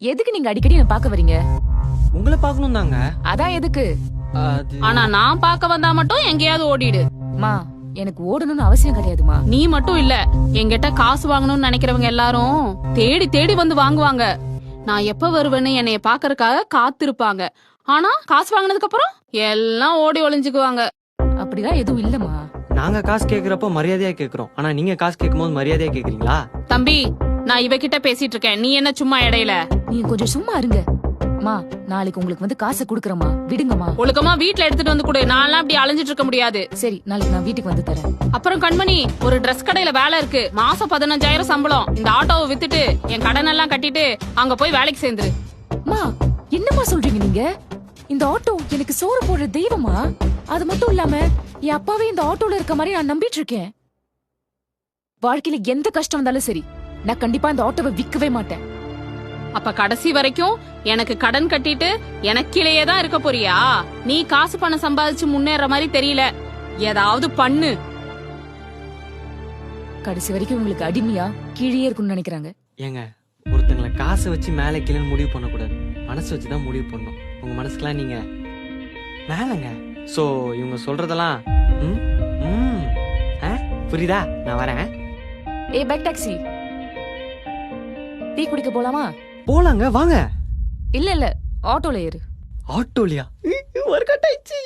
எதுக்கு நீங்க அடிக்கடி என்ன பார்க்க வரீங்க? உங்களை பார்க்கணும் தாங்க. அதான் எதுக்கு? ஆனா நான் பார்க்க வந்தா மட்டும் எங்கேயாவது ஓடிடு. மா, எனக்கு ஓடணும்னு அவசியம் கிடையாதுமா. நீ மட்டும் இல்ல, என்கிட்ட காசு வாங்கணும்னு நினைக்கிறவங்க எல்லாரும் தேடி தேடி வந்து வாங்குவாங்க. நான் எப்ப வருவேன்னு என்னைய பாக்கறதுக்காக காத்திருப்பாங்க. ஆனா காசு வாங்கினதுக்கு அப்புறம் எல்லாம் ஓடி ஒளிஞ்சுக்குவாங்க. அப்படிலாம் எதுவும் இல்லம்மா. நாங்க காசு கேக்குறப்ப மரியாதையா கேக்குறோம். ஆனா நீங்க காசு கேட்கும்போது மரியாதையா கேக்குறீங்களா? தம்பி, நான் இவகிட்ட பேசிட்டு இருக்கேன், நீ என்ன சும்மா இடையில? நீங்க கொஞ்சம் சும்மா இருங்க. மா, நாளைக்கு உங்களுக்கு வந்து காசை குடுக்கறமா, விடுங்கம்மா. ஒழுக்கமா வீட்ல எடுத்துட்டு வந்து கொடு. நான்லாம் அப்படி அலைஞ்சிட்டு இருக்க முடியாது. சரி, நாளைக்கு நான் வீட்டுக்கு வந்து தரேன். அப்புறம் கண்மணி, ஒரு Dress கடையில வேலை இருக்கு. மாசம் 15,000 சம்பளம். இந்த ஆட்டோவை வித்துட்டு என் கடன் எல்லாம் கட்டிட்டு அங்க போய் வேலைக்கு சேர்ந்துரு. மா, என்னம்மா சொல்றீங்க நீங்க? இந்த ஆட்டோ எனக்கு சோறு போடுற தெய்வமா? அது மட்டும் இல்லாம என் அப்பாவே இந்த ஆட்டோல இருக்க மாதிரி நான் நம்பிட்டு இருக்கேன். வாழ்க்கையில எந்த கஷ்டம் வந்தாலும் சரி, நான் கண்டிப்பா இந்த ஆட்டோவை விக்கவே மாட்டேன். அப்ப கடைசி வரைக்கும் எனக்கு கடன் கட்டிட்டு எனக்கிலேயே தான் இருக்க போறியா? நீ காசு பணம் சம்பாதிச்சு முன்னேற மாதிரி தெரியல. ஏதாவது பண்ணு. கடைசி வரைக்கும் உங்களுக்கு அடிமையா கீழே இருக்கும்னு நினைக்கிறாங்க. ஏங்க, ஒருத்தங்களை காசு வச்சு மேலே கீழே முடிவு பண்ணக்கூடாது. மனசு வச்சுதான் முடிவு பண்ணணும். உங்க மனசுக்கெல்லாம் நீங்க மேலங்க. சோ இவங்க சொல்றதெல்லாம் புரியுதா? நான் வரேன். ஏ பேக் டாக்ஸி, டீ குடிக்க போலாமா? போலாங்க, வாங்க. இல்ல இல்ல, ஆட்டோல ஏறு. ஆட்டோலியா? ஒரு கட்டாயிச்சு.